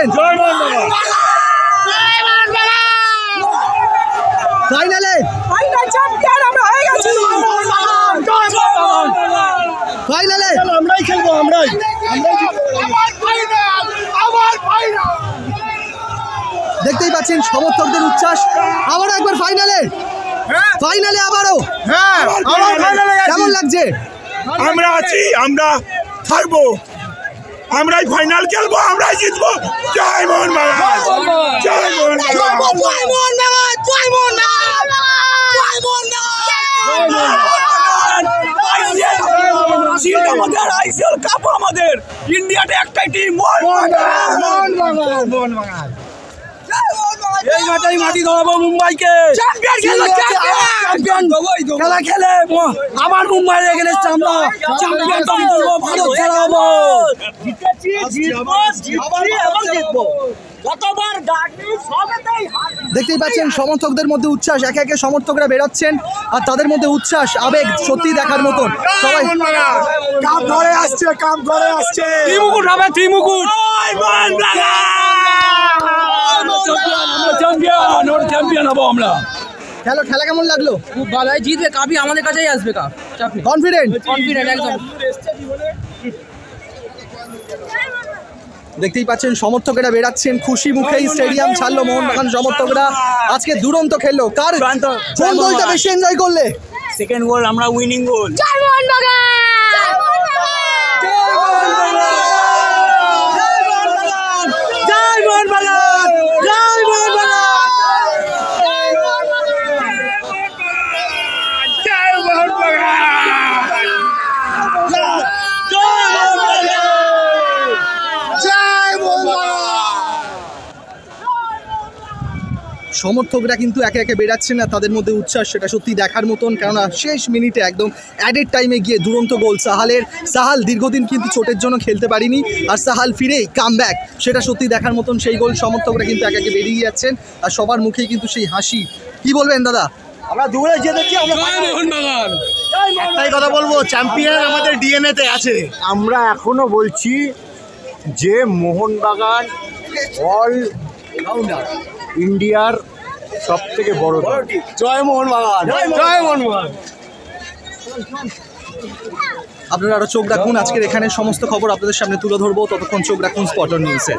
বলবেন? ফাইনালে ফাইনালে আমরাই খেলবো, আমরাই। দেখতেই পাচ্ছেন সমর্থকদের উচ্ছ্বাস। আবারও একবার ফাইনালে, ফাইনালে আবারও। কেমন লাগছে? আমরা আছি, আমরা থাকবো, আমরাই ফাইনাল খেলবো, আমরাই জিতবো। জয় মোহন বাগান, জয় মোহন বাগান, জয় মোহন বাগান, জয় মোহন আইসিএল কাপ আমাদের। ইন্ডিয়াতে একটাই টিম, মোহন বাগান। এই মাঠেই মাটি ধরাবো মুম্বাইকে। খেলা খেলে আবার মুম্বাই গেলে আমরা চ্যাম্পিয়ন করবো, ভারত ছাড়া হবো। দেখতেই পাচ্ছেন সমর্থকদের মধ্যে উচ্ছ্বাস, একে একে সমর্থকরা বেরোচ্ছেন আর তাদের মধ্যে উচ্ছ্বাস, আবেগ সত্যি দেখার মতন। সবাই কাপ ঘরে আসছে, কাপ ঘরে আসছে। ত্রিমুকুট হবে, ত্রিমুকুট। চ্যাম্পিয়ন হবো আমরা। খেলা কেমন লাগলো? খুব ভালো, জিতবে, কাপই আমাদের কাছেই আসবে। কাপ কনফিডেন্ট, একদম। দেখতেই পাচ্ছেন সমর্থকেরা বেরাচ্ছেন খুশি মুখেই। স্টেডিয়াম ছাড়লো মোহনবাগান সমর্থকরা। আজকে দুরন্ত খেললো। কার কোন গোলটা বেশি এনজয় করলে? সেকেন্ড গোল, আমরা উইনিং গোল। জয় মোহনবাগান। সমর্থকরা কিন্তু একে একে বেরাচ্ছেন না, তাদের মধ্যে উচ্ছ্বাস, সেটা সত্যি দেখার মতন। কেননা শেষ মিনিটে একদম অ্যাডেড টাইমে গিয়ে দুরন্ত গোল সাহালের। সাহাল দীর্ঘদিন কিন্তু চোটের জন্য খেলতে পারিনি, আর সাহাল ফিরেই কাম ব্যাক, সেটা সত্যি দেখার মতন সেই গোল। সমর্থকরা কিন্তু একে একে বেরিয়ে যাচ্ছেন আর সবার মুখেই কিন্তু সেই হাসি। কি বলবেন দাদা? আমরা দৌড়ে জিতেছি, আমরা মোহনবাগান। একটাই কথা বলবো, চ্যাম্পিয়ন আমাদের ডিএনএতে আছে। আমরা এখনো বলছি যে মোহনবাগান অল ইন্ডিয়ার সব থেকে বড় দল। জয় মোহনবাগান, জয় মোহনবাগান। আপনারা আরো চোখ রাখুন, আজকের এখানে সমস্ত খবর আপনাদের সামনে তুলে ধরবো। ততক্ষণ চোখ রাখুন স্পটন নিউজে।